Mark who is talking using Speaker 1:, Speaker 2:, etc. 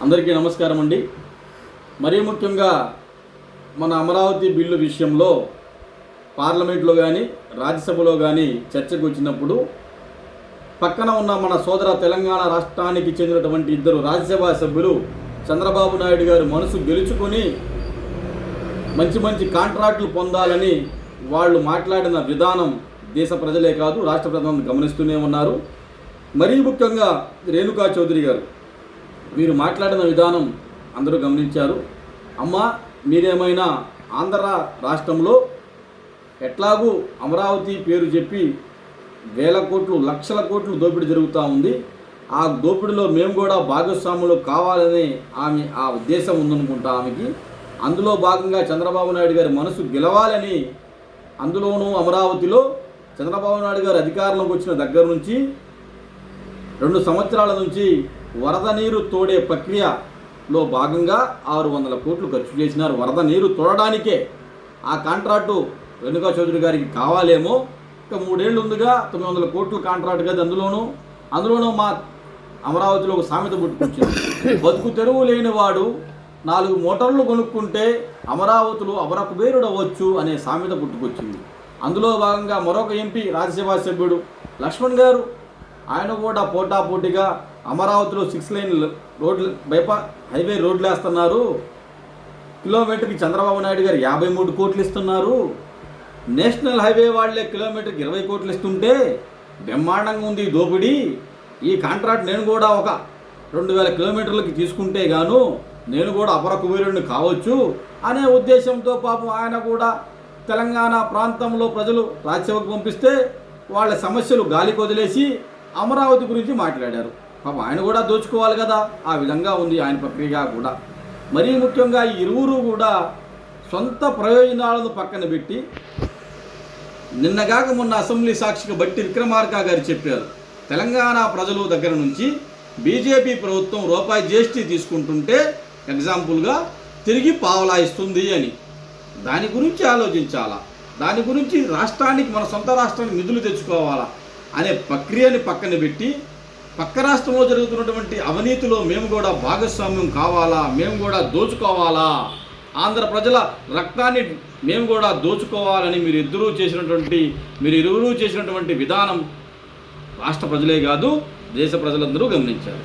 Speaker 1: అందరికీ నమస్కారం అండి. మరీ ముఖ్యంగా మన అమరావతి బిల్లు విషయంలో పార్లమెంట్లో కానీ రాజ్యసభలో కానీ చర్చకు వచ్చినప్పుడు పక్కన ఉన్న మన సోదర తెలంగాణ రాష్ట్రానికి చెందినటువంటి ఇద్దరు రాజ్యసభ సభ్యులు చంద్రబాబు నాయుడు గారు మనసు గెలుచుకొని మంచి మంచి కాంట్రాక్టులు పొందాలని వాళ్ళు మాట్లాడిన విధానం దేశ ప్రజలే కాదు రాష్ట్ర ప్రజలను గమనిస్తూనే ఉన్నారు. మరీ ముఖ్యంగా రేణుకా చౌదరి గారు మీరు మాట్లాడిన విధానం అందరూ గమనించారు. అమ్మ, మీరేమైనా ఆంధ్ర రాష్ట్రంలో ఎట్లాగూ అమరావతి పేరు చెప్పి వేల కోట్లు లక్షల కోట్లు దోపిడీ జరుగుతూ ఉంది. ఆ దోపిడీలో మేము కూడా భాగస్వాములు కావాలని ఆమె ఆ ఉద్దేశం ఉందనుకుంటా ఆమెకి. అందులో భాగంగా చంద్రబాబు నాయుడు గారి మనసు గెలవాలని, అందులోనూ అమరావతిలో చంద్రబాబు నాయుడు గారు అధికారంలోకి వచ్చిన దగ్గర నుంచి 2 సంవత్సరాల నుంచి వరద నీరు తోడే ప్రక్రియలో భాగంగా 600 కోట్లు ఖర్చు చేసినారు. వరద నీరు తోడడానికే ఆ కాంట్రాక్టు రేణుకా చౌదరి గారికి కావాలేమో. ఇంకా 3 ఏళ్ళు ఉందిగా 900 కోట్లు కాంట్రాక్ట్ కదా. అందులోనూ మా అమరావతిలో ఒక సామెత పుట్టుకొచ్చింది. బతుకు తెరువు లేని వాడు 4 మోటార్లు కొనుక్కుంటే అమరావతిలో అమరకుబేరుడు అవ్వచ్చు అనే సామెత పుట్టుకొచ్చింది. అందులో భాగంగా మరొక ఎంపీ రాజ్యసభ సభ్యుడు లక్ష్మణ్ గారు, ఆయన కూడా పోటాపోటీగా అమరావతిలో 6 లైన్ రోడ్లు హైవే రోడ్లు వేస్తున్నారు. కిలోమీటర్కి చంద్రబాబు నాయుడు గారు 53 కోట్లు ఇస్తున్నారు. నేషనల్ హైవే వాళ్ళే కిలోమీటర్కి 20 కోట్లు ఇస్తుంటే బ్రహ్మాండంగా ఉంది దోపిడీ. ఈ కాంట్రాక్ట్ నేను కూడా ఒక 2000 కిలోమీటర్లకి తీసుకుంటే గాను నేను కూడా అపర కుబేరుడిని కావచ్చు అనే ఉద్దేశంతో పాపం ఆయన కూడా తెలంగాణ ప్రాంతంలో ప్రజలు రాజ్యసభకు పంపిస్తే వాళ్ళ సమస్యలు గాలికి వదిలేసి అమరావతి గురించి మాట్లాడారు. పాపం ఆయన కూడా దోచుకోవాలి కదా. ఆ విధంగా ఉంది ఆయన ప్రక్రియ కూడా. మరీ ముఖ్యంగా ఈ ఇరువురు కూడా సొంత ప్రయోజనాలను పక్కన పెట్టి నిన్నగాక మొన్న అసెంబ్లీ సాక్షిగా బట్టి విక్రమార్క గారు చెప్పారు, తెలంగాణ ప్రజల దగ్గర నుంచి బీజేపీ ప్రభుత్వం రూపాయి జీఎస్టీ తీసుకుంటుంటే ఎగ్జాంపుల్గా తిరిగి పావలా ఇస్తుంది అని. దాని గురించి ఆలోచించాలా, దాని గురించి రాష్ట్రానికి మన సొంత రాష్ట్రానికి నిధులు తెచ్చుకోవాలా అనే ప్రక్రియని పక్కన పెట్టి పక్క రాష్ట్రంలో జరుగుతున్నటువంటి అవినీతిలో మేము కూడా భాగస్వామ్యం కావాలా, మేము కూడా దోచుకోవాలా, ఆంధ్ర ప్రజల రక్తాన్ని మేము కూడా దోచుకోవాలని మీరు ఇరువురు చేసినటువంటి విధానం రాష్ట్ర ప్రజలే కాదు దేశ ప్రజలందరూ గమనించారు.